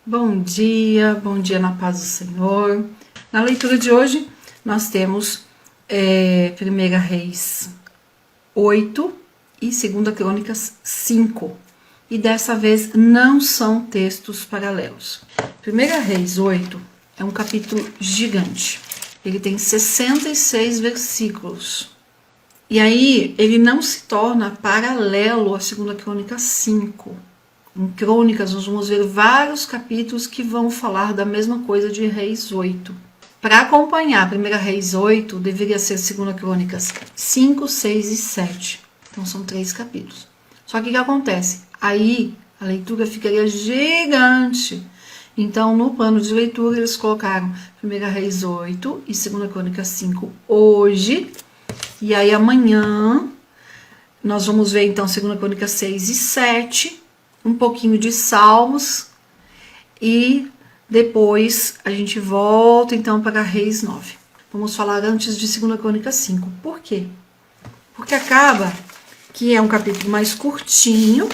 Bom dia na paz do Senhor. Na leitura de hoje, nós temos 1 Reis 8 e 2 Crônicas 5. E dessa vez não são textos paralelos. 1 Reis 8 é um capítulo gigante. Ele tem 66 versículos. E aí, ele não se torna paralelo à 2 Crônicas 5. Em Crônicas, nós vamos ver vários capítulos que vão falar da mesma coisa de Reis 8. Para acompanhar 1 Reis 8, deveria ser 2 Crônicas 5, 6 e 7. Então, são 3 capítulos. Só que o que acontece? Aí, a leitura ficaria gigante. Então, no plano de leitura, eles colocaram 1 Reis 8 e 2 Crônicas 5 hoje. E aí, amanhã, nós vamos ver, então, 2 Crônicas 6 e 7. Um pouquinho de Salmos e depois a gente volta então para Reis 9. Vamos falar antes de 2 Crônicas 5. Por quê? Porque acaba que é um capítulo mais curtinho,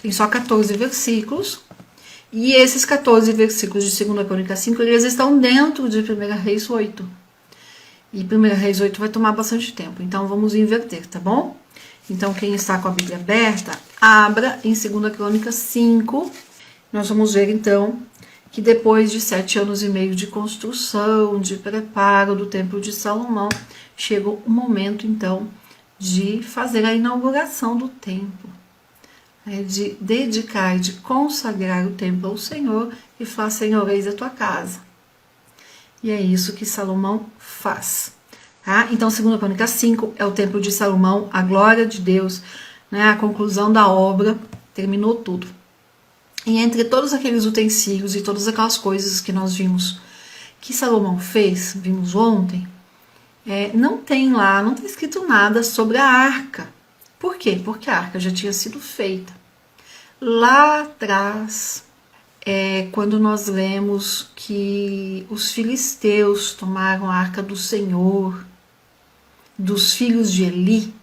tem só 14 versículos, e esses 14 versículos de 2 Crônicas 5, eles estão dentro de 1 Reis 8. E 1 Reis 8 vai tomar bastante tempo, então vamos inverter, tá bom? Então, quem está com a Bíblia aberta, abra em 2 Crônicas 5. Nós vamos ver, então, que depois de 7 anos e meio de construção, de preparo do Templo de Salomão, chegou o momento, então, de fazer a inauguração do templo. De dedicar, de consagrar o templo ao Senhor e falar, Senhor, eis a tua casa. E é isso que Salomão faz. Tá? Então, 2 Crônicas 5 é o templo de Salomão, a glória de Deus, né? A conclusão da obra, terminou tudo. E entre todos aqueles utensílios e todas aquelas coisas que nós vimos que Salomão fez, vimos ontem, não tem lá, não está escrito nada sobre a arca. Por quê? Porque a arca já tinha sido feita. Lá atrás, quando nós lemos que os filisteus tomaram a arca do Senhor, dos filhos de Eli,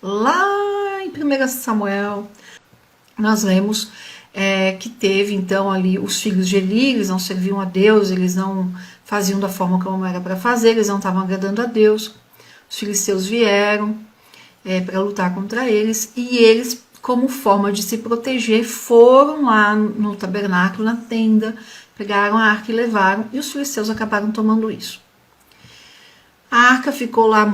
lá em 1 Samuel, nós lemos que teve então ali os filhos de Eli, eles não serviam a Deus, eles não faziam da forma como era para fazer, eles não estavam agradando a Deus. Os filisteus vieram para lutar contra eles, e eles, como forma de se proteger, foram lá no tabernáculo, na tenda, pegaram a arca e levaram, e os filisteus acabaram tomando isso. A arca ficou lá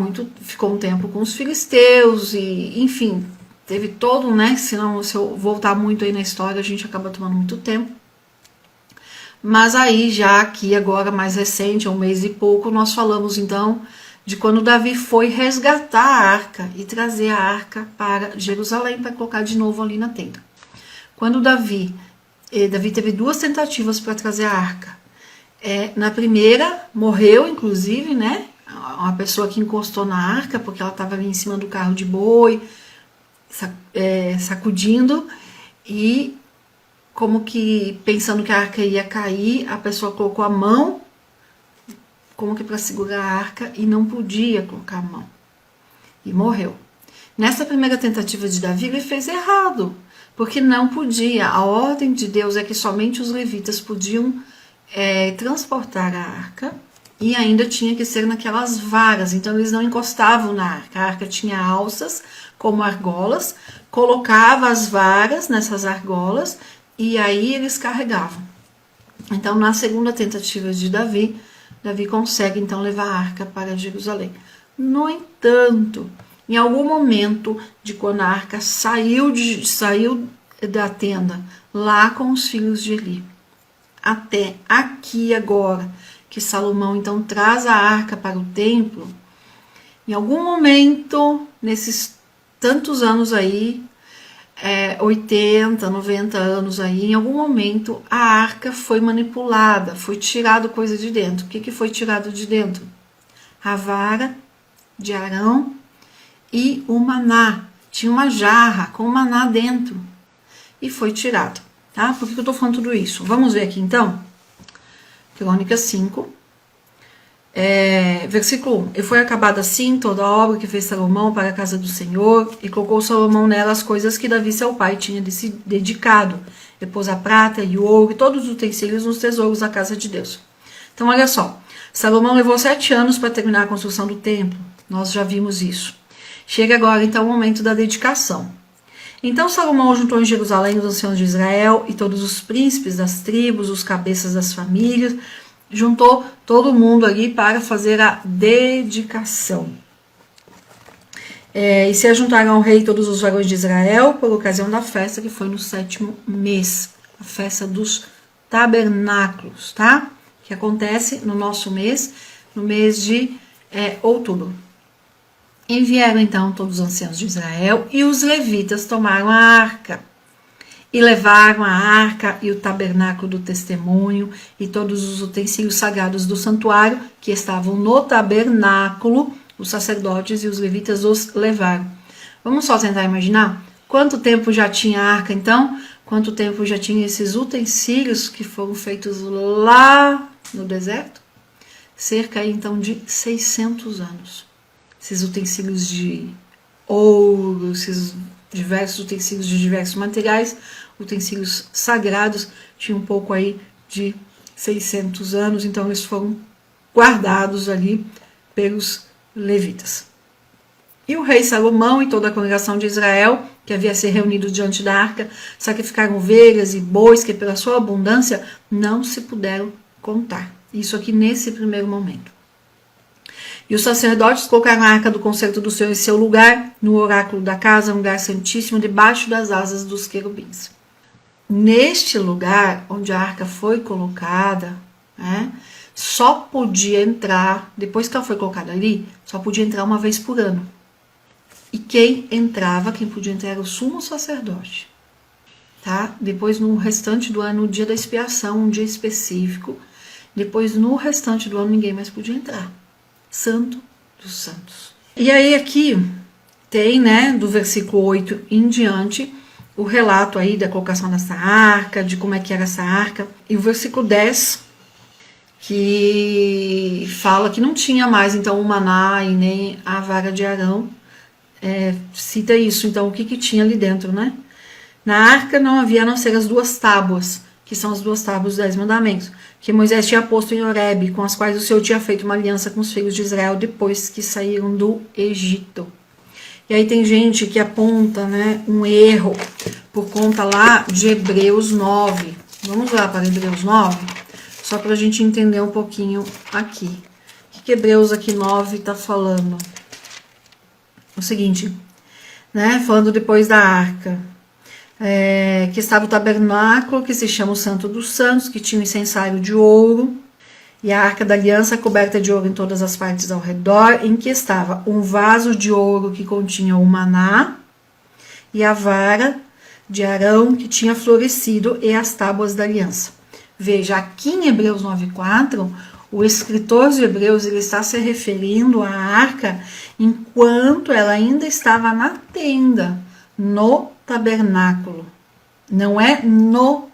ficou um tempo com os filisteus, e enfim, teve todo, né? Se eu voltar muito aí na história, a gente acaba tomando muito tempo. Mas aí, já aqui agora, mais recente, há um mês e pouco, nós falamos então de quando Davi foi resgatar a arca e trazer a arca para Jerusalém para colocar de novo ali na tenda. Quando Davi teve 2 tentativas para trazer a arca. Na primeira, morreu inclusive, né? Uma pessoa que encostou na arca, porque ela estava ali em cima do carro de boi, sacudindo, e como que pensando que a arca ia cair, a pessoa colocou a mão, como que para segurar a arca, e não podia colocar a mão, e morreu. Nessa primeira tentativa de Davi, ele fez errado, porque não podia. A ordem de Deus é que somente os levitas podiam transportar a arca, e ainda tinha que ser naquelas varas, então eles não encostavam na arca. A arca tinha alças, como argolas, colocava as varas nessas argolas, e aí eles carregavam. Então, na segunda tentativa de Davi consegue então levar a arca para Jerusalém. No entanto, em algum momento de quando a arca saiu da tenda, lá com os filhos de Eli, até aqui agora, que Salomão então traz a arca para o templo, em algum momento, nesses tantos anos aí, 80, 90 anos aí, em algum momento a arca foi manipulada, foi tirado coisa de dentro. O que foi tirado de dentro? A vara de Arão e o maná. Tinha uma jarra com maná dentro e foi tirado. Tá? Por que eu estou falando tudo isso? Vamos ver aqui então, Crônicas 5, Versículo 1. E foi acabada assim toda a obra que fez Salomão para a casa do Senhor, e colocou Salomão nela as coisas que Davi seu pai tinha se dedicado. E pôs a prata e o ouro e todos os utensílios nos tesouros da casa de Deus. Então olha só, Salomão levou 7 anos para terminar a construção do templo. Nós já vimos isso. Chega agora então o momento da dedicação. Então Salomão juntou em Jerusalém os anciãos de Israel e todos os príncipes das tribos, os cabeças das famílias, juntou todo mundo ali para fazer a dedicação. E se ajuntaram ao rei todos os varões de Israel por ocasião da festa que foi no 7º mês, a festa dos tabernáculos, tá? Que acontece no nosso mês, no mês de outubro. Enviaram então todos os anciãos de Israel e os levitas tomaram a arca e levaram a arca e o tabernáculo do testemunho e todos os utensílios sagrados do santuário que estavam no tabernáculo, os sacerdotes e os levitas os levaram. Vamos só tentar imaginar quanto tempo já tinha a arca então? Quanto tempo já tinha esses utensílios que foram feitos lá no deserto? Cerca então de 600 anos. Esses utensílios de ouro, esses diversos utensílios de diversos materiais, utensílios sagrados, tinha um pouco aí de 600 anos, então eles foram guardados ali pelos levitas. E o rei Salomão e toda a congregação de Israel, que havia se reunido diante da arca, sacrificaram ovelhas e bois que pela sua abundância não se puderam contar. Isso aqui nesse primeiro momento. E os sacerdotes colocaram a arca do concerto do Senhor em seu lugar, no oráculo da casa, um lugar santíssimo, debaixo das asas dos querubins. Neste lugar onde a arca foi colocada, só podia entrar, depois que ela foi colocada ali, só podia entrar uma vez por ano. E quem podia entrar era o sumo sacerdote. Tá? Depois no restante do ano, no dia da expiação, um dia específico, depois no restante do ano ninguém mais podia entrar. Santo dos santos. E aí aqui tem, do versículo 8 em diante, o relato aí da colocação dessa arca, de como é que era essa arca. E o versículo 10, que fala que não tinha mais, então, o maná e nem a vara de Arão, cita isso. Então, o que tinha ali dentro, né? Na arca não havia a não ser as 2 tábuas, que são as 2 tábuas dos 10 mandamentos, que Moisés tinha posto em Horebe, com as quais o Senhor tinha feito uma aliança com os filhos de Israel depois que saíram do Egito. E aí tem gente que aponta, um erro por conta lá de Hebreus 9. Vamos lá para Hebreus 9, só para a gente entender um pouquinho aqui. O que Hebreus aqui 9 está falando? O seguinte, falando depois da arca. Que estava o tabernáculo, que se chama o Santo dos Santos, que tinha um incensário de ouro, e a arca da aliança coberta de ouro em todas as partes ao redor, em que estava um vaso de ouro que continha o maná, e a vara de Arão que tinha florescido, e as tábuas da aliança. Veja, aqui em Hebreus 9:4, o escritor de Hebreus ele está se referindo à arca enquanto ela ainda estava na tenda, no tabernáculo, não é no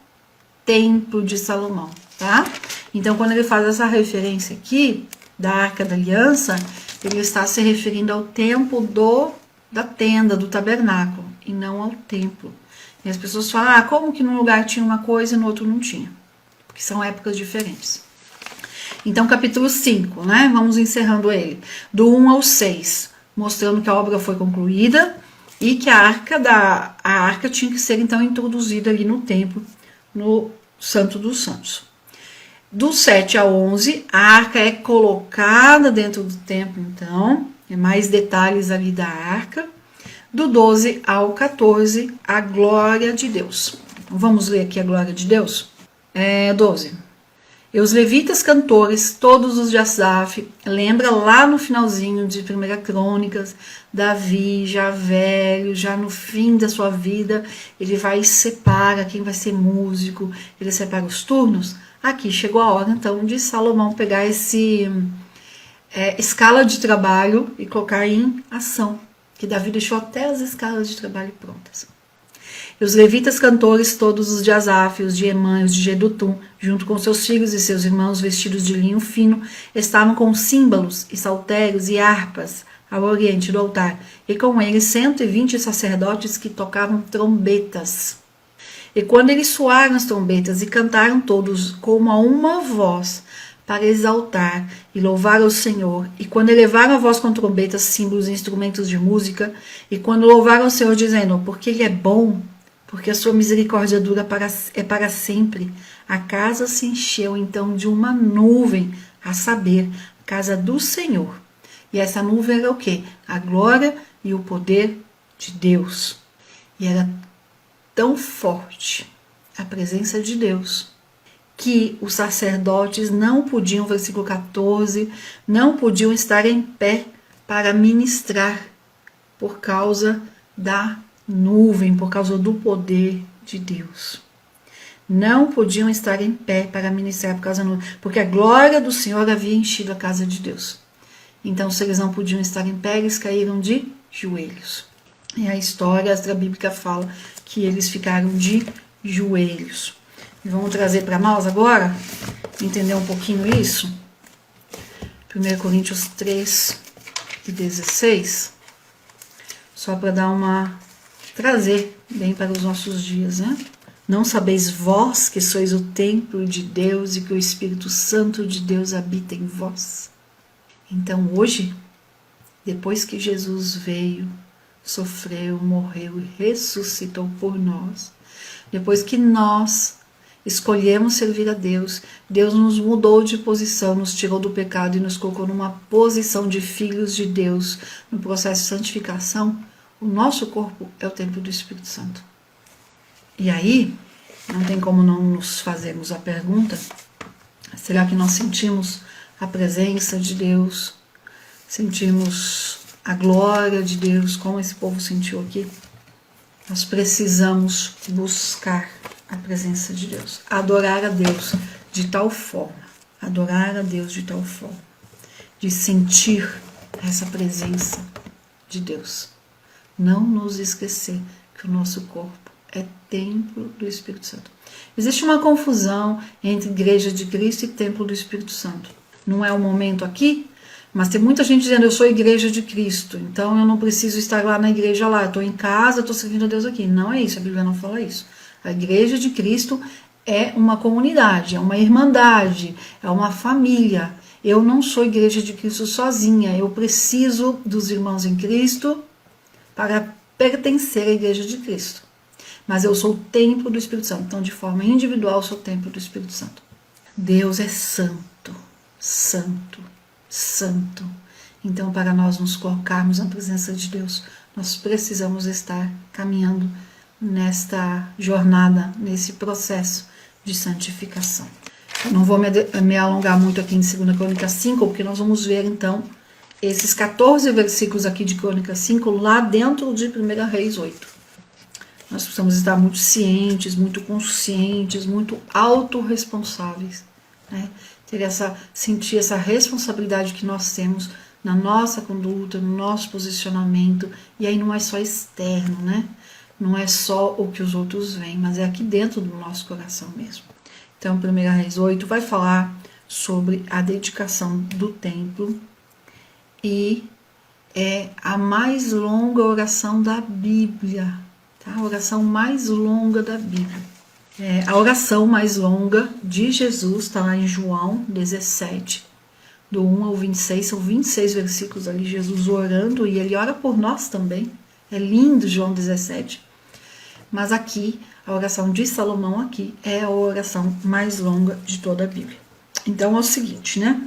templo de Salomão, tá? Então, quando ele faz essa referência aqui da Arca da Aliança, ele está se referindo ao tempo da tenda, do tabernáculo, e não ao templo. E as pessoas falam, como que num lugar tinha uma coisa e no outro não tinha? Porque são épocas diferentes. Então, capítulo 5, vamos encerrando ele, do 1 ao 6, mostrando que a obra foi concluída, e que a arca tinha que ser, então, introduzida ali no templo, no Santo dos Santos. Do 7 ao 11, a arca é colocada dentro do templo, então, mais detalhes ali da arca. Do 12 ao 14, a glória de Deus. Vamos ler aqui a glória de Deus? 12. E os levitas cantores, todos os de Asaf, lembra lá no finalzinho de 1 Crônicas, Davi, já velho, já no fim da sua vida, ele vai e separa quem vai ser músico, ele separa os turnos. Aqui chegou a hora, então, de Salomão pegar esse escala de trabalho e colocar em ação, que Davi deixou até as escalas de trabalho prontas. E os levitas cantores, todos os de Asaf, os de Emã, os de Jedutum, junto com seus filhos e seus irmãos vestidos de linho fino, estavam com símbolos e saltérios e harpas ao oriente do altar, e com eles 120 sacerdotes que tocavam trombetas. E quando eles soaram as trombetas e cantaram todos como a uma voz, para exaltar e louvar ao Senhor, e quando elevaram a voz com trombetas, símbolos e instrumentos de música, e quando louvaram ao Senhor dizendo, porque Ele é bom, porque a sua misericórdia dura para sempre, a casa se encheu então de uma nuvem, a saber, a casa do Senhor. E essa nuvem era o quê? A glória e o poder de Deus. E era tão forte a presença de Deus, que os sacerdotes não podiam, versículo 14, não podiam estar em pé para ministrar por causa da nuvem, por causa do poder de Deus. Não podiam estar em pé para ministrar por causa da nuvem, porque a glória do Senhor havia enchido a casa de Deus. Então, se eles não podiam estar em pé, eles caíram de joelhos. E a história extra-bíblica fala que eles ficaram de joelhos. E vamos trazer para nós agora, entender um pouquinho isso. 1 Coríntios 3 e 16. Só para dar trazer bem para os nossos dias, né? Não sabeis vós que sois o templo de Deus e que o Espírito Santo de Deus habita em vós? Então hoje, depois que Jesus veio, sofreu, morreu e ressuscitou por nós, depois que nós escolhemos servir a Deus, Deus nos mudou de posição, nos tirou do pecado e nos colocou numa posição de filhos de Deus, no processo de santificação. O nosso corpo é o templo do Espírito Santo. E aí, não tem como não nos fazermos a pergunta, será que nós sentimos a presença de Deus, sentimos a glória de Deus, como esse povo sentiu aqui? Nós precisamos buscar a presença de Deus, adorar a Deus de tal forma, de sentir essa presença de Deus. Não nos esquecer que o nosso corpo é templo do Espírito Santo. Existe uma confusão entre igreja de Cristo e templo do Espírito Santo. Não é o momento aqui, mas tem muita gente dizendo, eu sou igreja de Cristo, então eu não preciso estar lá na igreja lá, eu estou em casa, estou servindo a Deus aqui. Não é isso, a Bíblia não fala isso. A igreja de Cristo é uma comunidade, é uma irmandade, é uma família. Eu não sou igreja de Cristo sozinha, eu preciso dos irmãos em Cristo para pertencer à igreja de Cristo. Mas eu sou o templo do Espírito Santo, então de forma individual eu sou o templo do Espírito Santo. Deus é santo, santo, santo. Então, para nós nos colocarmos na presença de Deus, nós precisamos estar caminhando nesta jornada, nesse processo de santificação. Eu não vou me alongar muito aqui em 2 Crônicas 5, porque nós vamos ver então esses 14 versículos aqui de Crônicas 5 lá dentro de 1 Reis 8. Nós precisamos estar muito cientes, muito conscientes, muito autorresponsáveis, né? Sentir essa responsabilidade que nós temos na nossa conduta, no nosso posicionamento, e aí não é só externo, né? Não é só o que os outros veem, mas é aqui dentro do nosso coração mesmo. Então, 1 Reis 8 vai falar sobre a dedicação do templo e é a mais longa oração da Bíblia, tá? A oração mais longa da Bíblia. A oração mais longa de Jesus está lá em João 17, do 1 ao 26, são 26 versículos ali, Jesus orando, e ele ora por nós também. É lindo João 17. Mas aqui, a oração de Salomão aqui é a oração mais longa de toda a Bíblia. Então é o seguinte, né?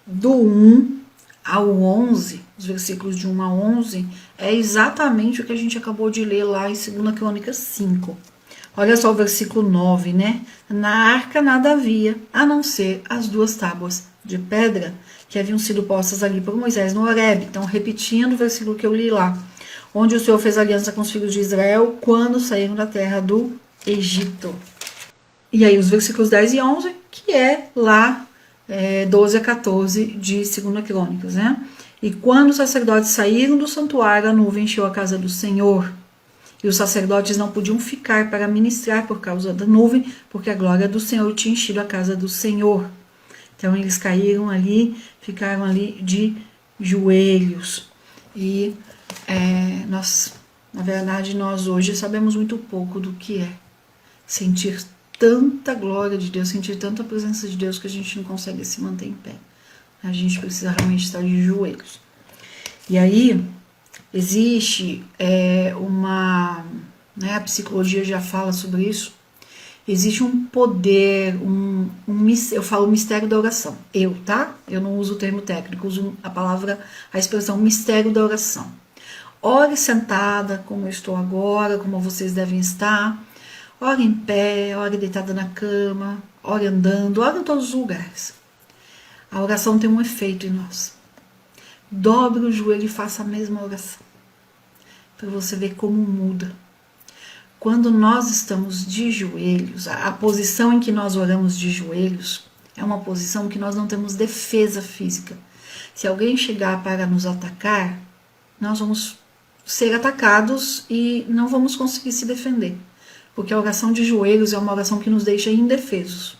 Do 1 ao 11, os versículos de 1 a 11, é exatamente o que a gente acabou de ler lá em 2 Crônicas 5. Olha só o versículo 9, né? Na arca nada havia, a não ser as 2 tábuas de pedra que haviam sido postas ali por Moisés no Horebe. Então, repetindo o versículo que eu li lá. Onde o Senhor fez aliança com os filhos de Israel quando saíram da terra do Egito. E aí os versículos 10 e 11, que é lá 12 a 14 de 2 Crônicas, né? E quando os sacerdotes saíram do santuário, a nuvem encheu a casa do Senhor. E os sacerdotes não podiam ficar para ministrar por causa da nuvem, porque a glória do Senhor tinha enchido a casa do Senhor. Então eles caíram ali, ficaram ali de joelhos. E nós, na verdade, nós hoje sabemos muito pouco do que é sentir tanta glória de Deus, sentir tanta presença de Deus que a gente não consegue se manter em pé. A gente precisa realmente estar de joelhos. E aí, existe a psicologia já fala sobre isso, existe um poder, eu falo mistério da oração, tá? Eu não uso o termo técnico, uso a expressão mistério da oração. Ore sentada, como eu estou agora, como vocês devem estar, ore em pé, ore deitada na cama, ore andando, ore em todos os lugares. A oração tem um efeito em nós. Dobre o joelho e faça a mesma oração, para você ver como muda. Quando nós estamos de joelhos, a posição em que nós oramos de joelhos é uma posição que nós não temos defesa física. Se alguém chegar para nos atacar, nós vamos ser atacados e não vamos conseguir se defender, porque a oração de joelhos é uma oração que nos deixa indefesos.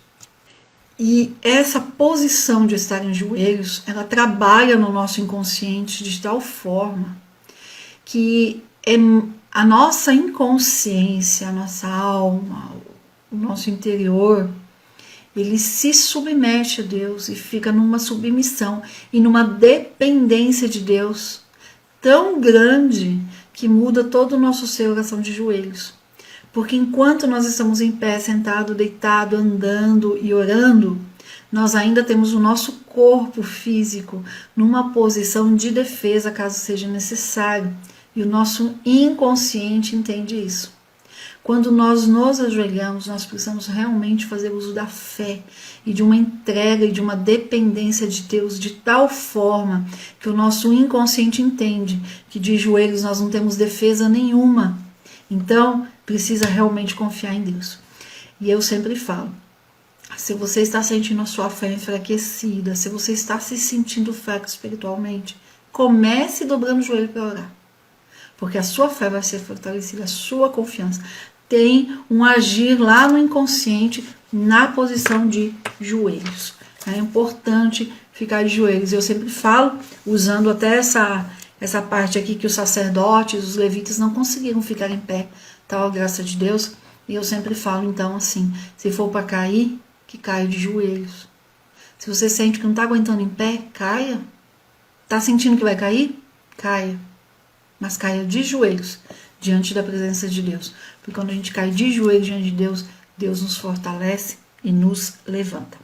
E essa posição de estar em joelhos, ela trabalha no nosso inconsciente de tal forma que a nossa inconsciência, a nossa alma, o nosso interior, ele se submete a Deus e fica numa submissão e numa dependência de Deus tão grande que muda todo o nosso ser, oração de joelhos. Porque enquanto nós estamos em pé, sentado, deitado, andando e orando, nós ainda temos o nosso corpo físico numa posição de defesa, caso seja necessário. E o nosso inconsciente entende isso. Quando nós nos ajoelhamos, nós precisamos realmente fazer uso da fé e de uma entrega e de uma dependência de Deus de tal forma que o nosso inconsciente entende que de joelhos nós não temos defesa nenhuma. Então, precisa realmente confiar em Deus. E eu sempre falo, se você está sentindo a sua fé enfraquecida, se você está se sentindo fraco espiritualmente, comece dobrando o joelho para orar. Porque a sua fé vai ser fortalecida, a sua confiança. Tem um agir lá no inconsciente, na posição de joelhos. É importante ficar de joelhos. Eu sempre falo, usando até essa parte aqui, que os sacerdotes, os levitas não conseguiram ficar em pé, tal graça de Deus. E eu sempre falo, então, assim, se for para cair, que caia de joelhos. Se você sente que não está aguentando em pé, caia. Está sentindo que vai cair? Caia. Mas caia de joelhos diante da presença de Deus. Porque quando a gente cai de joelhos diante de Deus, Deus nos fortalece e nos levanta.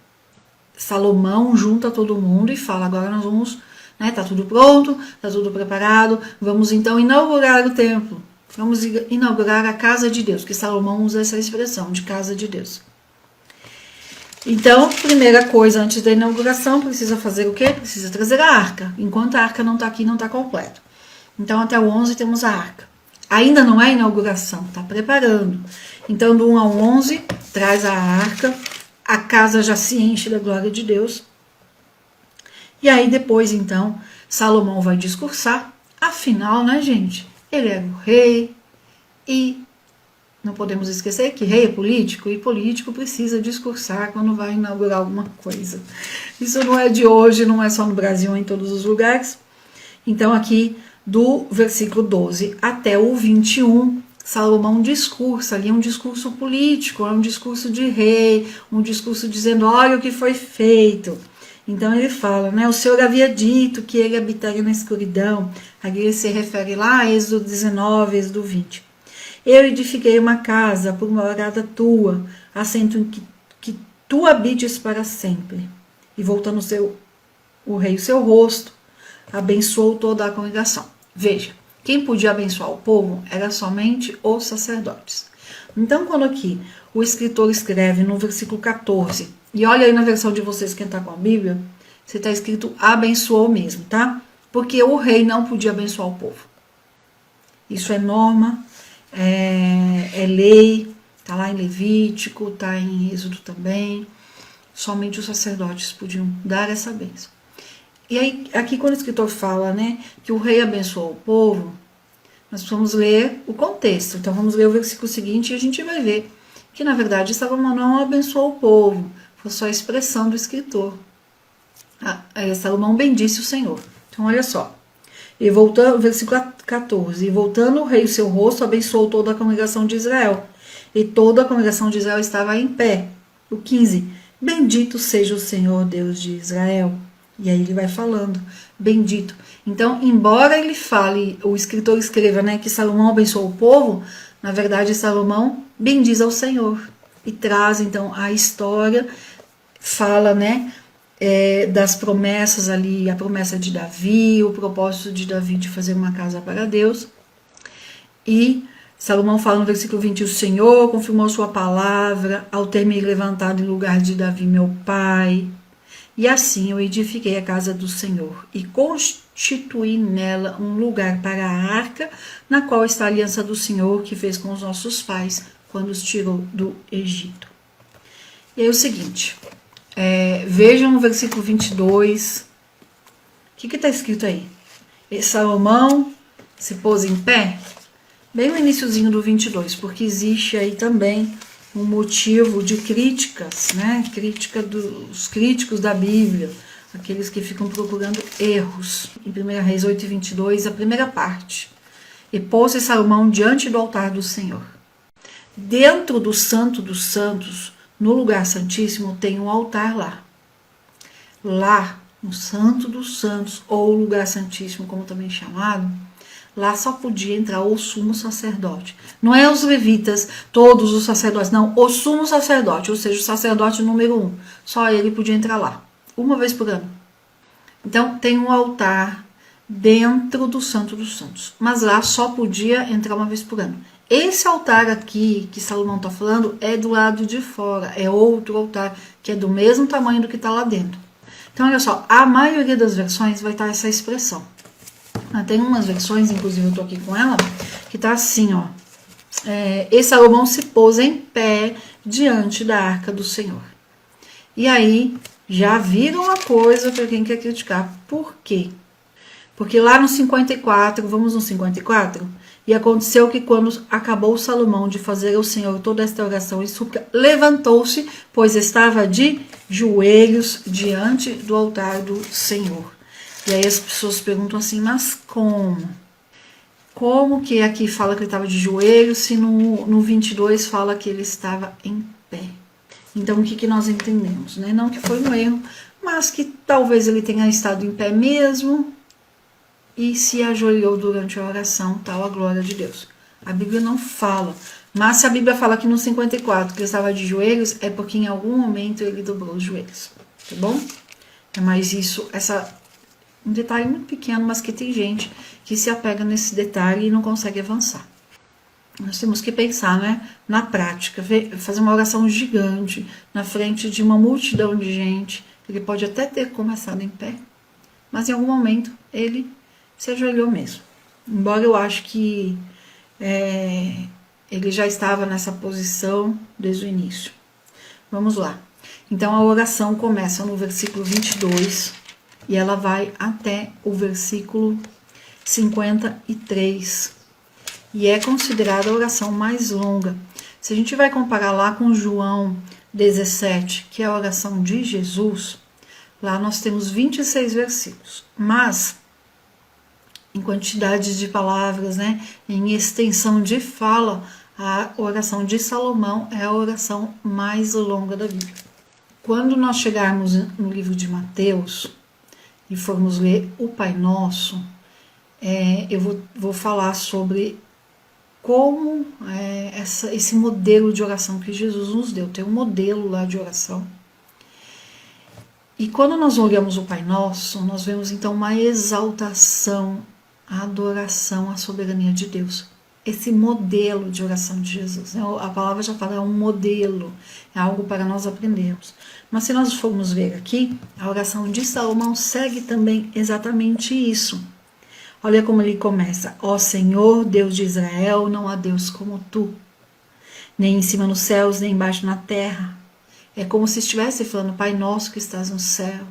Salomão junta todo mundo e fala, agora nós vamos, tá tudo pronto, tá tudo preparado, vamos então inaugurar o templo. Vamos inaugurar a casa de Deus, que Salomão usa essa expressão, de casa de Deus. Então, primeira coisa, antes da inauguração, precisa fazer o quê? Precisa trazer a arca. Enquanto a arca não está aqui, não está completo. Então, até o 11 temos a arca. Ainda não é inauguração, está preparando. Então, do 1 ao 11, traz a arca, a casa já se enche da glória de Deus. E aí, depois, então, Salomão vai discursar. Afinal, né, gente? Ele era o rei e não podemos esquecer que rei é político e político precisa discursar quando vai inaugurar alguma coisa. Isso não é de hoje, não é só no Brasil, é em todos os lugares. Então, aqui, do versículo 12 até o 21, Salomão discursa ali, um discurso político, é um discurso de rei, um discurso dizendo, olha o que foi feito. Então ele fala, o Senhor havia dito que ele habitaria na escuridão. Aqui ele se refere lá a Êxodo 19, Êxodo 20. Eu edifiquei uma casa por morada tua, assento em que tu habites para sempre. E voltando o rei o seu rosto, abençoou toda a congregação. Veja, quem podia abençoar o povo era somente os sacerdotes. Então, quando aqui o escritor escreve no versículo 14, e olha aí na versão de vocês, quem está com a Bíblia, você está escrito abençoou mesmo, tá? Porque o rei não podia abençoar o povo. Isso é norma, é lei, está lá em Levítico, está em Êxodo também. Somente os sacerdotes podiam dar essa bênção. E aí, aqui quando o escritor fala, que o rei abençoou o povo, nós precisamos ler o contexto. Então vamos ler o versículo seguinte e a gente vai ver que na verdade Salomão não abençoou o povo, foi só a expressão do escritor. Salomão bendisse o Senhor. Então olha só, e voltando, versículo 14, e voltando o rei o seu rosto, abençoou toda a congregação de Israel, e toda a congregação de Israel estava em pé. O 15, bendito seja o Senhor Deus de Israel. E aí ele vai falando, bendito. Então, embora ele fale, o escritor escreva, né, que Salomão abençoou o povo, na verdade Salomão bendiz ao Senhor. E traz então a história, fala, né, das promessas ali, a promessa de Davi, o propósito de Davi de fazer uma casa para Deus. E Salomão fala no versículo 20, o Senhor confirmou sua palavra ao ter me levantado em lugar de Davi meu pai. E assim eu edifiquei a casa do Senhor e constituí nela um lugar para a arca, na qual está a aliança do Senhor que fez com os nossos pais quando os tirou do Egito. E aí o seguinte, vejam o versículo 22, o que está escrito aí? E Salomão se pôs em pé, bem no iniciozinho do 22, porque existe aí também um motivo de críticas, né? Crítica dos críticos da Bíblia, aqueles que ficam procurando erros. Em 1 Reis 8:22, a primeira parte. E pôs-se Salomão diante do altar do Senhor. Dentro do Santo dos Santos, no lugar santíssimo, tem um altar lá. Lá, no Santo dos Santos, ou lugar santíssimo, como também é chamado, lá só podia entrar o sumo sacerdote. Não é os levitas, todos os sacerdotes, não. O sumo sacerdote, ou seja, o sacerdote número 1. Só ele podia entrar lá, uma vez por ano. Então, tem um altar dentro do Santo dos Santos. Mas lá só podia entrar uma vez por ano. Esse altar aqui, que Salomão está falando, é do lado de fora. É outro altar, que é do mesmo tamanho do que está lá dentro. Então, olha só, a maioria das versões vai estar essa expressão. Tem umas versões, inclusive eu tô aqui com ela, que tá assim, ó. E Salomão se pôs em pé diante da arca do Senhor. E aí, já viram uma coisa para quem quer criticar. Por quê? Porque lá no 54, vamos no 54, e aconteceu que quando acabou Salomão de fazer ao Senhor toda esta oração e súplica, levantou-se, pois estava de joelhos diante do altar do Senhor. E aí as pessoas perguntam assim, mas como? Como que aqui fala que ele estava de joelhos, se no 22 fala que ele estava em pé? Então o que nós entendemos? Né? Não que foi um erro, mas que talvez ele tenha estado em pé mesmo e se ajoelhou durante a oração, tal a glória de Deus. A Bíblia não fala, mas se a Bíblia fala que no 54 que ele estava de joelhos, é porque em algum momento ele dobrou os joelhos, tá bom? É mais isso, um detalhe muito pequeno, mas que tem gente que se apega nesse detalhe e não consegue avançar. Nós temos que pensar, né, na prática, fazer uma oração gigante na frente de uma multidão de gente. Ele pode até ter começado em pé, mas em algum momento ele se ajoelhou mesmo. Embora eu acho que ele já estava nessa posição desde o início. Vamos lá. Então a oração começa no versículo 22, e ela vai até o versículo 53. E é considerada a oração mais longa. Se a gente vai comparar lá com João 17, que é a oração de Jesus, lá nós temos 26 versículos. Mas, em quantidade de palavras, né, em extensão de fala, a oração de Salomão é a oração mais longa da Bíblia. Quando nós chegarmos no livro de Mateus e formos ler o Pai Nosso, eu vou falar sobre como esse modelo de oração que Jesus nos deu. Tem um modelo lá de oração. E quando nós olhamos o Pai Nosso, nós vemos então uma exaltação, a adoração à soberania de Deus. Esse modelo de oração de Jesus, né? A palavra já fala, é um modelo, é algo para nós aprendermos. Mas se nós formos ver aqui, a oração de Salomão segue também exatamente isso. Olha como ele começa: ó Senhor, Deus de Israel, não há Deus como tu, nem em cima nos céus, nem embaixo na terra. É como se estivesse falando, Pai nosso que estás no céu.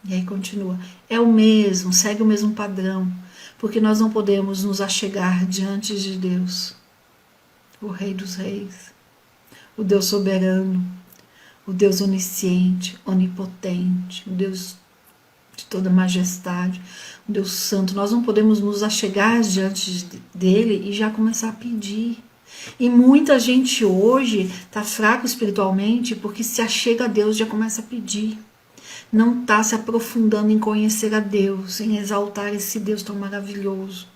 E aí continua, é o mesmo, segue o mesmo padrão. porque nós não podemos nos achegar diante de Deus, o Rei dos Reis, o Deus soberano, o Deus onisciente, onipotente, o Deus de toda majestade, o Deus santo. Nós não podemos nos achegar diante dele e já começar a pedir. E muita gente hoje está fraco espiritualmente porque se achega a Deus e já começa a pedir. Não está se aprofundando em conhecer a Deus, em exaltar esse Deus tão maravilhoso.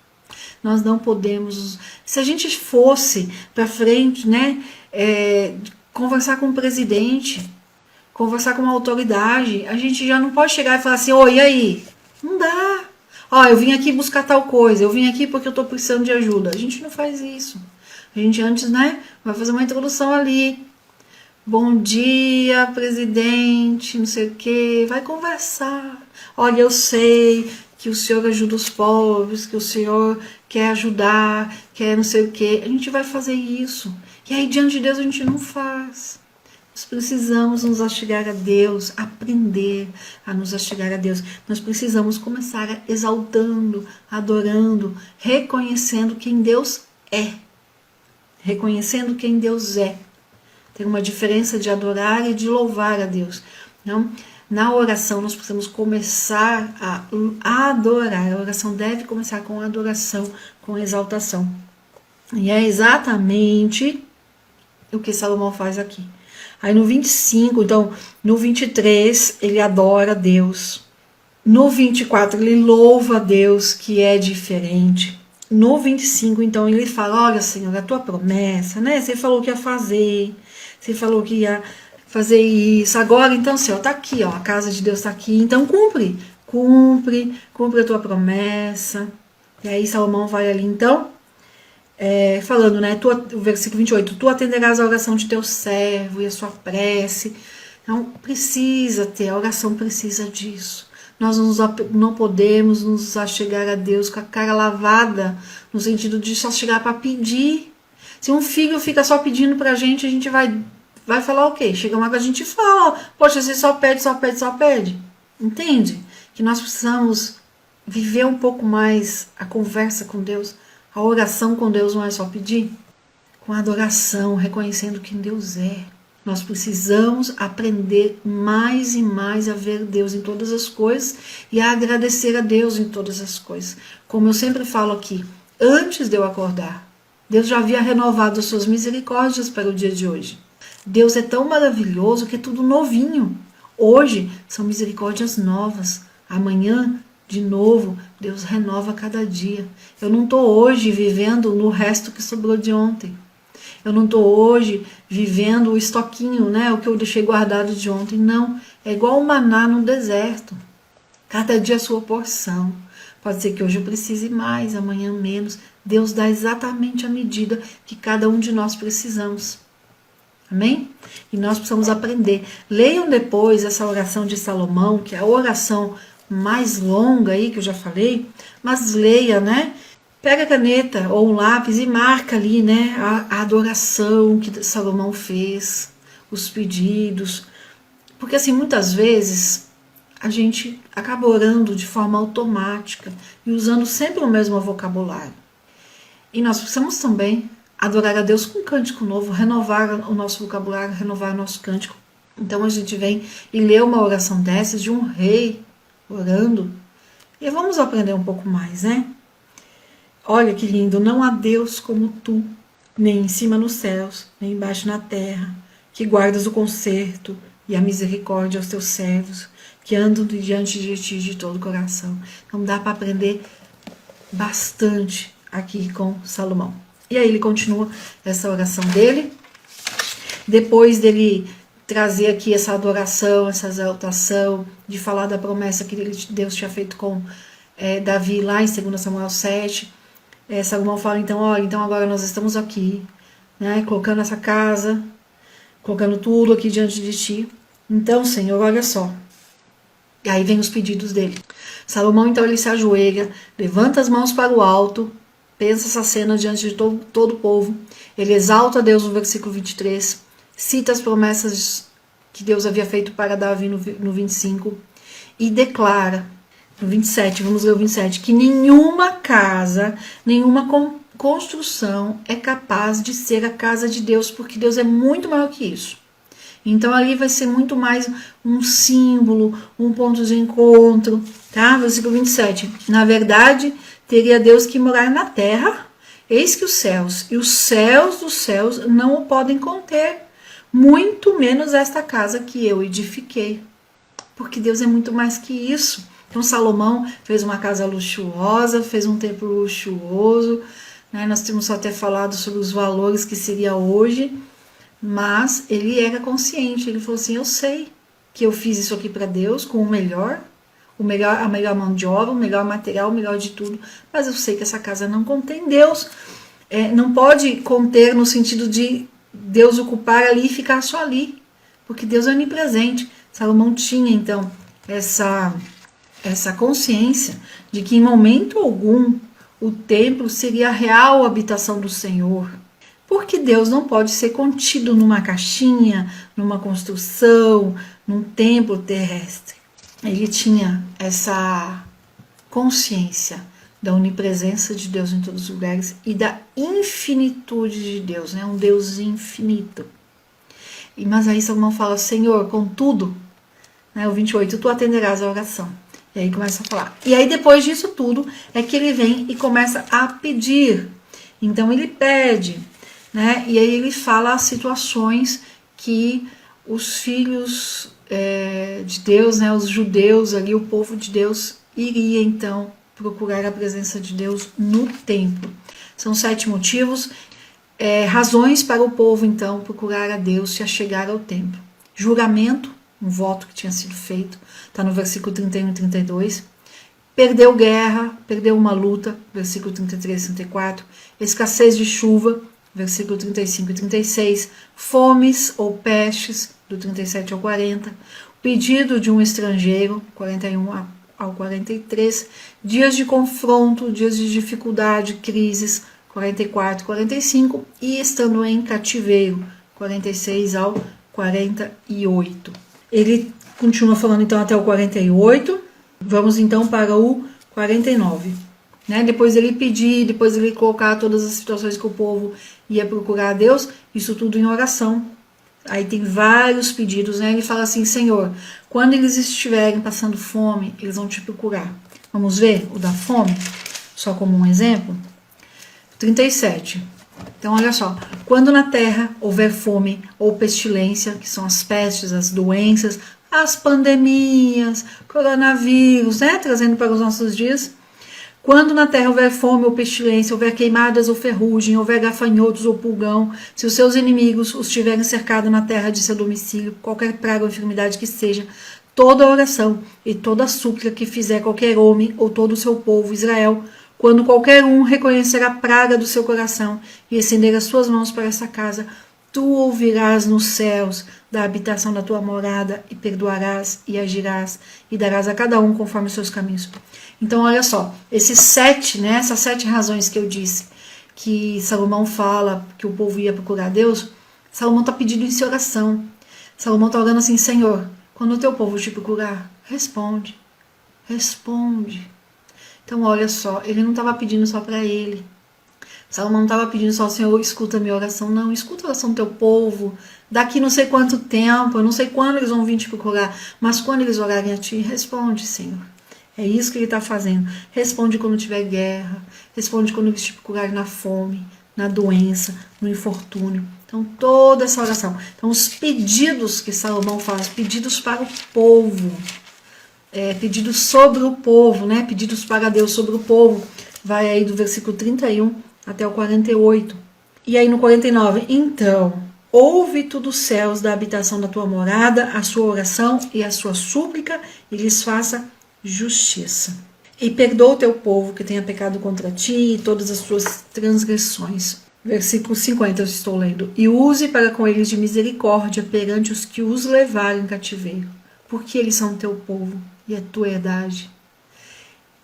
Nós não podemos. Se a gente fosse para frente, né, conversar com o presidente, conversar com uma autoridade, a gente já não pode chegar e falar assim, oi, e aí? Não dá. Ó, eu vim aqui buscar tal coisa, eu vim aqui porque eu estou precisando de ajuda. A gente não faz isso. A gente antes, né, vai fazer uma introdução ali. Bom dia, presidente, não sei o quê, vai conversar. Olha, eu sei que o senhor ajuda os pobres, que o senhor quer ajudar, quer não sei o quê. A gente vai fazer isso. E aí, diante de Deus, a gente não faz. Nós precisamos nos achegar a Deus, aprender a nos achegar a Deus. Nós precisamos começar exaltando, adorando, reconhecendo quem Deus é. Reconhecendo quem Deus é. Tem uma diferença de adorar e de louvar a Deus. Então, na oração, nós precisamos começar a adorar. A oração deve começar com adoração, com exaltação. E é exatamente o que Salomão faz aqui. Aí no 25, então, no 23, ele adora a Deus. No 24, ele louva a Deus, que é diferente. No 25, então, ele fala, olha, Senhor, a tua promessa, né? Você falou que ia fazer, você falou que ia fazer isso. Agora, então, Senhor, tá aqui, ó, a casa de Deus tá aqui. Então, cumpre a tua promessa. E aí, Salomão vai ali, então, falando, né, o versículo 28, tu atenderás a oração de teu servo e a sua prece. Então, a oração precisa disso. Nós não podemos nos achegar a Deus com a cara lavada, no sentido de só chegar para pedir. Se um filho fica só pedindo pra gente, a gente vai falar o quê? Chega uma hora que a gente fala, poxa, você só pede. Entende? Que nós precisamos viver um pouco mais a conversa com Deus. A oração com Deus não é só pedir. Com a adoração, reconhecendo quem Deus é. Nós precisamos aprender mais e mais a ver Deus em todas as coisas e a agradecer a Deus em todas as coisas. Como eu sempre falo aqui, antes de eu acordar, Deus já havia renovado as suas misericórdias para o dia de hoje. Deus é tão maravilhoso que é tudo novinho. Hoje são misericórdias novas. Amanhã, de novo, Deus renova cada dia. Eu não estou hoje vivendo no resto que sobrou de ontem. Eu não estou hoje vivendo o estoquinho, né, o que eu deixei guardado de ontem. Não, é igual o maná no deserto. Cada dia a sua porção. Pode ser que hoje eu precise mais, amanhã menos. Deus dá exatamente a medida que cada um de nós precisamos. Amém? E nós precisamos aprender. Leiam depois essa oração de Salomão, que é a oração mais longa aí, que eu já falei, mas leia, né? Pega a caneta ou um lápis e marca ali, né, a adoração que Salomão fez, os pedidos. Porque assim, muitas vezes a gente acaba orando de forma automática e usando sempre o mesmo vocabulário. E nós precisamos também adorar a Deus com um cântico novo, renovar o nosso vocabulário, renovar o nosso cântico. Então a gente vem e lê uma oração dessas de um rei orando e vamos aprender um pouco mais, né? Olha que lindo, não há Deus como tu, nem em cima nos céus, nem embaixo na terra, que guardas o conserto e a misericórdia aos teus servos, que andam diante de ti de todo o coração. Então dá para aprender bastante aqui com Salomão. E aí ele continua essa oração dele, depois dele trazer aqui essa adoração, essa exaltação, de falar da promessa que Deus tinha feito com Davi lá em 2 Samuel 7, Salomão fala, então, olha, então agora nós estamos aqui, né, colocando essa casa, colocando tudo aqui diante de ti. Então, Senhor, olha só. E aí vem os pedidos dele. Salomão, então, ele se ajoelha, levanta as mãos para o alto, pensa essa cena diante de todo o povo. Ele exalta a Deus no versículo 23, cita as promessas que Deus havia feito para Davi no 25 e declara, No 27, vamos ler o 27. Que nenhuma casa, nenhuma construção é capaz de ser a casa de Deus, porque Deus é muito maior que isso. Então ali vai ser muito mais um símbolo, um ponto de encontro, tá? Versículo 27. Na verdade, teria Deus que morar na terra, eis que os céus e os céus dos céus não o podem conter, muito menos esta casa que eu edifiquei. Porque Deus é muito mais que isso. Então Salomão fez uma casa luxuosa, fez um templo luxuoso, né? Nós temos até falado sobre os valores que seria hoje, mas ele era consciente, ele falou assim, eu sei que eu fiz isso aqui para Deus com o melhor, a melhor mão de obra, o melhor material, o melhor de tudo, mas eu sei que essa casa não contém Deus, não pode conter no sentido de Deus ocupar ali e ficar só ali, porque Deus é onipresente. Salomão tinha então essa consciência de que em momento algum o templo seria a real habitação do Senhor, porque Deus não pode ser contido numa caixinha, numa construção, num templo terrestre. Ele tinha essa consciência da onipresença de Deus em todos os lugares e da infinitude de Deus, né? Um Deus infinito. Mas aí Salomão fala, Senhor, contudo, né, o 28, tu atenderás a oração. E aí começa a falar. E aí depois disso tudo é que ele vem e começa a pedir. Então ele pede, né? E aí ele fala as situações que os filhos de Deus, né, os judeus ali, o povo de Deus, iria então procurar a presença de Deus no templo. São 7 motivos, razões para o povo então procurar a Deus, se achegar ao templo. Juramento, um voto que tinha sido feito, está no versículo 31 e 32. Perdeu guerra, perdeu uma luta, versículo 33 e 34. Escassez de chuva, versículo 35 e 36. Fomes ou pestes, do 37 ao 40. Pedido de um estrangeiro, 41 ao 43. Dias de confronto, dias de dificuldade, crises, 44 e 45. E estando em cativeiro, 46 ao 48. Ele continua falando então até o 48. Vamos então para o 49. Né? Depois ele pedir, depois ele colocar todas as situações que o povo ia procurar a Deus, isso tudo em oração. Aí tem vários pedidos, né? Ele fala assim, Senhor, quando eles estiverem passando fome, eles vão te procurar. Vamos ver o da fome, só como um exemplo. 37. Então, olha só, quando na terra houver fome ou pestilência, que são as pestes, as doenças, as pandemias, coronavírus, né, trazendo para os nossos dias. Quando na terra houver fome ou pestilência, houver queimadas ou ferrugem, houver gafanhotos ou pulgão, se os seus inimigos os tiverem cercado na terra de seu domicílio, qualquer praga ou enfermidade que seja, toda oração e toda súplica que fizer qualquer homem ou todo o seu povo, Israel, quando qualquer um reconhecer a praga do seu coração e estender as suas mãos para essa casa, tu ouvirás nos céus da habitação da tua morada e perdoarás e agirás e darás a cada um conforme os seus caminhos. Então, olha só, esses 7, né, essas 7 razões que eu disse, que Salomão fala que o povo ia procurar Deus, Salomão está pedindo em sua oração. Salomão está orando assim, Senhor, quando o teu povo te procurar, responde, responde. Então, olha só, ele não estava pedindo só para ele. Salomão não estava pedindo só, Senhor, escuta a minha oração. Não, escuta a oração do teu povo. Daqui não sei quanto tempo, eu não sei quando eles vão vir te procurar, mas quando eles orarem a ti, responde, Senhor. É isso que ele está fazendo. Responde quando tiver guerra, responde quando eles te procurarem na fome, na doença, no infortúnio. Então, toda essa oração. Então, os pedidos que Salomão faz, pedidos para o povo, pedidos sobre o povo, né? Pedidos para Deus sobre o povo, vai aí do versículo 31 até o 48. E aí no 49, então, ouve tu dos céus da habitação da tua morada, a sua oração e a sua súplica, e lhes faça justiça. E perdoa o teu povo que tenha pecado contra ti e todas as suas transgressões. Versículo 50, eu estou lendo. E use para com eles de misericórdia perante os que os levarem em cativeiro, porque eles são teu povo e a tua herdade.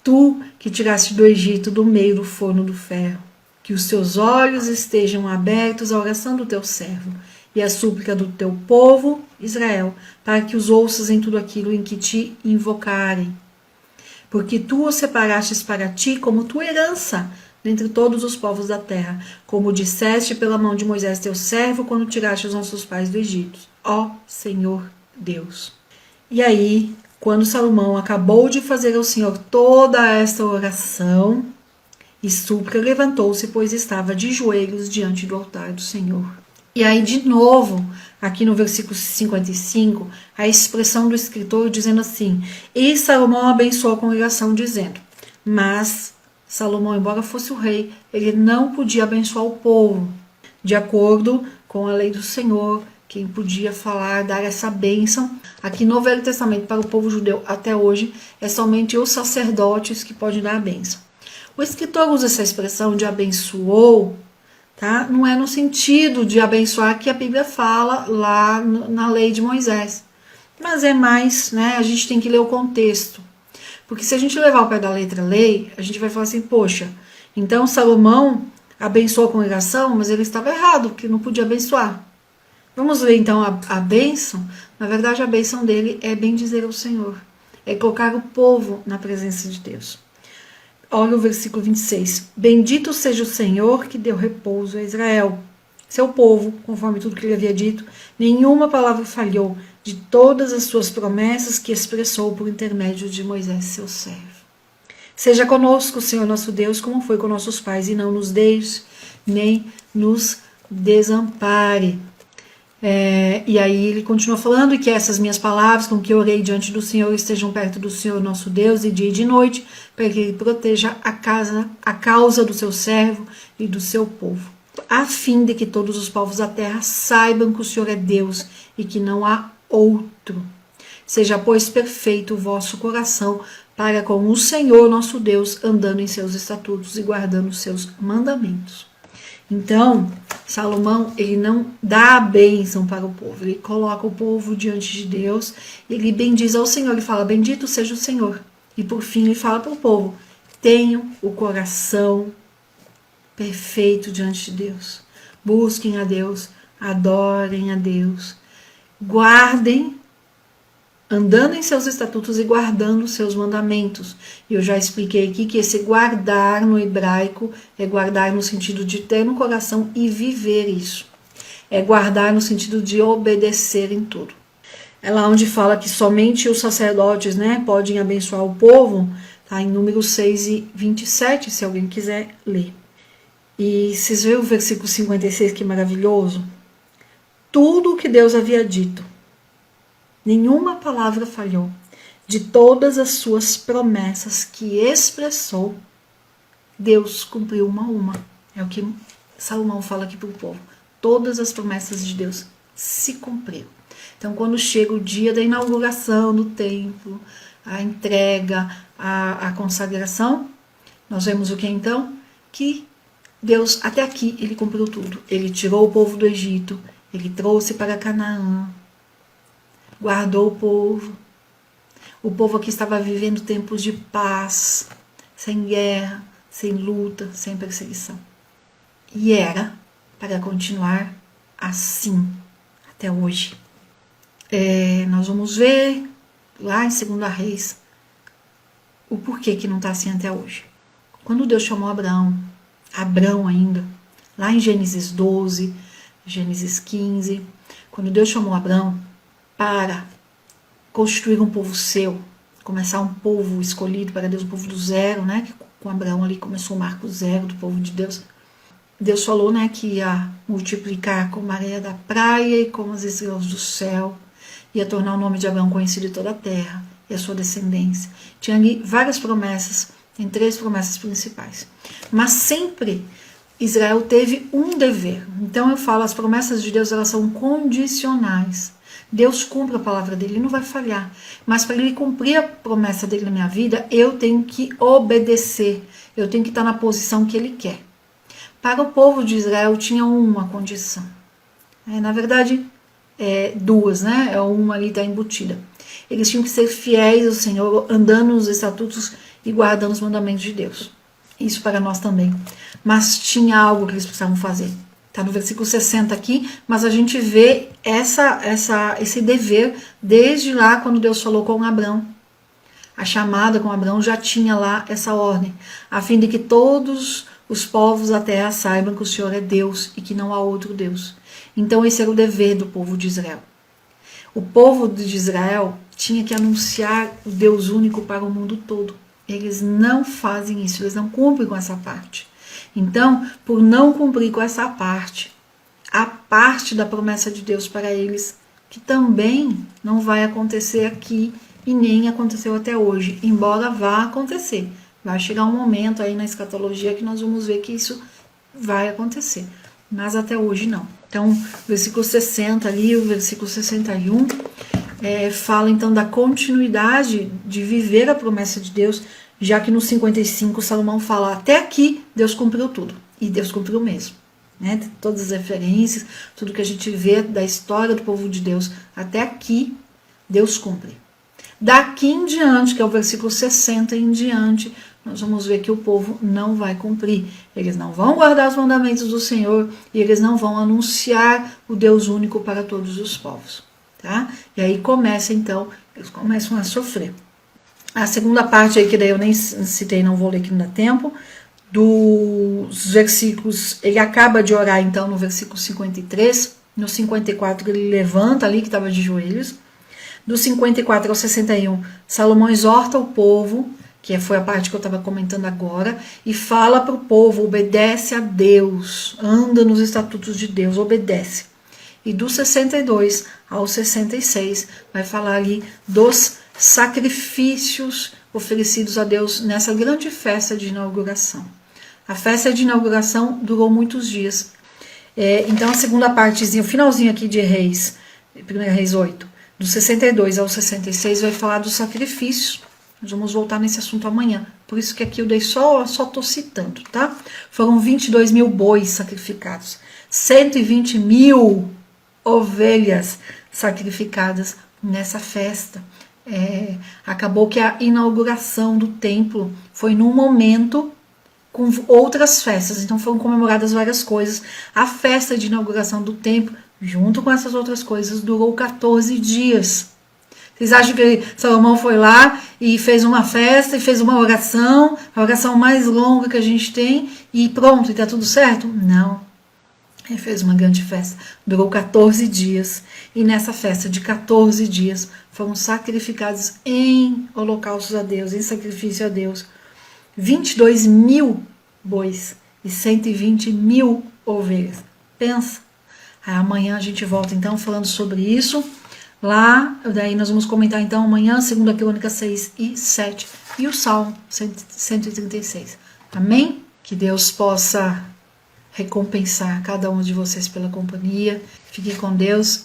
Tu que tiraste do Egito do meio do forno do ferro, que os teus olhos estejam abertos à oração do teu servo e à súplica do teu povo, Israel, para que os ouças em tudo aquilo em que te invocarem. porque tu o separastes para ti como tua herança dentre todos os povos da terra, como disseste pela mão de Moisés teu servo, quando tiraste os nossos pais do Egito. Ó Senhor Deus. E aí, quando Salomão acabou de fazer ao Senhor toda esta oração e súplica, levantou-se, pois estava de joelhos diante do altar do Senhor. E aí, de novo, aqui no versículo 55, a expressão do escritor dizendo assim: e Salomão abençoou a congregação, dizendo, mas Salomão, embora fosse o rei, ele não podia abençoar o povo. De acordo com a lei do Senhor, quem podia falar, dar essa bênção, aqui no Velho Testamento, para o povo judeu até hoje, é somente os sacerdotes que podem dar a bênção. O escritor usa essa expressão de abençoou, tá? Não é no sentido de abençoar que a Bíblia fala lá na lei de Moisés. Mas é mais, né? A gente tem que ler o contexto. Porque se a gente levar ao pé da letra lei, a gente vai falar assim, poxa, então Salomão abençoou a congregação, mas ele estava errado, porque não podia abençoar. Vamos ver então a bênção. Na verdade, a bênção dele é bendizer ao Senhor. É colocar o povo na presença de Deus. Olha o versículo 26. Bendito seja o Senhor que deu repouso a Israel, seu povo, conforme tudo que ele havia dito. Nenhuma palavra falhou de todas as suas promessas que expressou por intermédio de Moisés, seu servo. Seja conosco, Senhor nosso Deus, como foi com nossos pais, e não nos deixe, nem nos desampare. E aí ele continua falando, e que essas minhas palavras com que eu orei diante do Senhor estejam perto do Senhor nosso Deus de dia e de noite, para que ele proteja a causa do seu servo e do seu povo, a fim de que todos os povos da terra saibam que o Senhor é Deus e que não há outro. Seja, pois, perfeito o vosso coração para com o Senhor nosso Deus, andando em seus estatutos e guardando os seus mandamentos. Então, Salomão, ele não dá a bênção para o povo, ele coloca o povo diante de Deus, ele bendiz ao Senhor, ele fala, bendito seja o Senhor. E por fim ele fala para o povo, tenham o coração perfeito diante de Deus. Busquem a Deus, adorem a Deus, guardem, andando em seus estatutos e guardando os seus mandamentos. E eu já expliquei aqui que esse guardar no hebraico é guardar no sentido de ter no coração e viver isso. É guardar no sentido de obedecer em tudo. É lá onde fala que somente os sacerdotes, né, podem abençoar o povo, tá? Em Números 6 e 27, se alguém quiser ler. E vocês veem o versículo 56, que maravilhoso? Tudo o que Deus havia dito, nenhuma palavra falhou, de todas as suas promessas que expressou, Deus cumpriu uma a uma. É o que Salomão fala aqui para o povo. Todas as promessas de Deus se cumpriram. Então, quando chega o dia da inauguração do templo, a entrega, a consagração, nós vemos o que então? Que Deus, até aqui, ele cumpriu tudo. Ele tirou o povo do Egito, ele trouxe para Canaã, guardou o povo. O povo aqui estava vivendo tempos de paz, sem guerra, sem luta, sem perseguição. E era para continuar assim até hoje. Nós vamos ver lá em 2 Reis o porquê que não está assim até hoje. Quando Deus chamou Abrão ainda, lá em Gênesis 12, Gênesis 15, quando Deus chamou Abrão para constituir um povo seu, começar um povo escolhido para Deus, um povo do zero, né? Que com Abraão ali começou o marco zero do povo de Deus. Deus falou, né, que ia multiplicar como a areia da praia e como as estrelas do céu, ia tornar o nome de Abraão conhecido em toda a terra e a sua descendência. Tinha ali várias promessas, tem 3 promessas principais. Mas sempre Israel teve um dever. Então eu falo, as promessas de Deus, elas são condicionais. Deus cumpre a palavra dele, ele não vai falhar. Mas para ele cumprir a promessa dele na minha vida, eu tenho que obedecer. Eu tenho que estar na posição que ele quer. Para o povo de Israel tinha uma condição. Na verdade, 2, né? Uma ali está embutida. Eles tinham que ser fiéis ao Senhor, andando nos estatutos e guardando os mandamentos de Deus. Isso para nós também. Mas tinha algo que eles precisavam fazer. Está no versículo 60 aqui, mas a gente vê esse dever desde lá quando Deus falou com Abrão. a chamada com Abraão já tinha lá essa ordem, a fim de que todos os povos da terra saibam que o Senhor é Deus e que não há outro Deus. Então esse era o dever do povo de Israel. O povo de Israel tinha que anunciar o Deus único para o mundo todo. Eles não fazem isso, eles não cumprem com essa parte. Então, por não cumprir com essa parte, a parte da promessa de Deus para eles, que também não vai acontecer aqui e nem aconteceu até hoje, embora vá acontecer. Vai chegar um momento aí na escatologia que nós vamos ver que isso vai acontecer, mas até hoje não. Então, versículo 60 ali, o versículo 61, fala então da continuidade de viver a promessa de Deus, já que no 55 Salomão fala, até aqui Deus cumpriu tudo, e Deus cumpriu mesmo. Né? Todas as referências, tudo que a gente vê da história do povo de Deus, até aqui Deus cumpre. Daqui em diante, que é o versículo 60 em diante, nós vamos ver que o povo não vai cumprir. Eles não vão guardar os mandamentos do Senhor e eles não vão anunciar o Deus único para todos os povos. Tá? E aí começa então, eles começam a sofrer. A segunda parte aí, que daí eu nem citei, não vou ler que não dá tempo, dos versículos, ele acaba de orar então no versículo 53, no 54 ele levanta ali, que estava de joelhos, do 54 ao 61, Salomão exorta o povo, que foi a parte que eu estava comentando agora, e fala para o povo, obedece a Deus, anda nos estatutos de Deus, obedece. E do 62 ao 66 vai falar ali dos sacrifícios oferecidos a Deus nessa grande festa de inauguração. A festa de inauguração durou muitos dias. Então a segunda partezinha, o finalzinho aqui de Reis, 1 Reis 8, do 62 ao 66 vai falar dos sacrifícios. Nós vamos voltar nesse assunto amanhã. Por isso que aqui eu dei só estou citando, tá? Foram 22 mil bois sacrificados, 120 mil ovelhas sacrificadas nessa festa. Acabou que a inauguração do templo foi num momento com outras festas, então foram comemoradas várias coisas. A festa de inauguração do templo, junto com essas outras coisas, durou 14 dias. Vocês acham que Salomão foi lá e fez uma festa e fez uma oração, a oração mais longa que a gente tem, e pronto, e tá tudo certo? Não. Ele fez uma grande festa, durou 14 dias, e nessa festa de 14 dias foram sacrificados em holocaustos a Deus, em sacrifício a Deus, 22 mil bois e 120 mil ovelhas. Pensa. Aí amanhã a gente volta então falando sobre isso. Lá, daí nós vamos comentar então amanhã, 2 Crônicas 6 e 7 e o Salmo 136. Amém? Que Deus possa recompensar cada um de vocês pela companhia. Fique com Deus.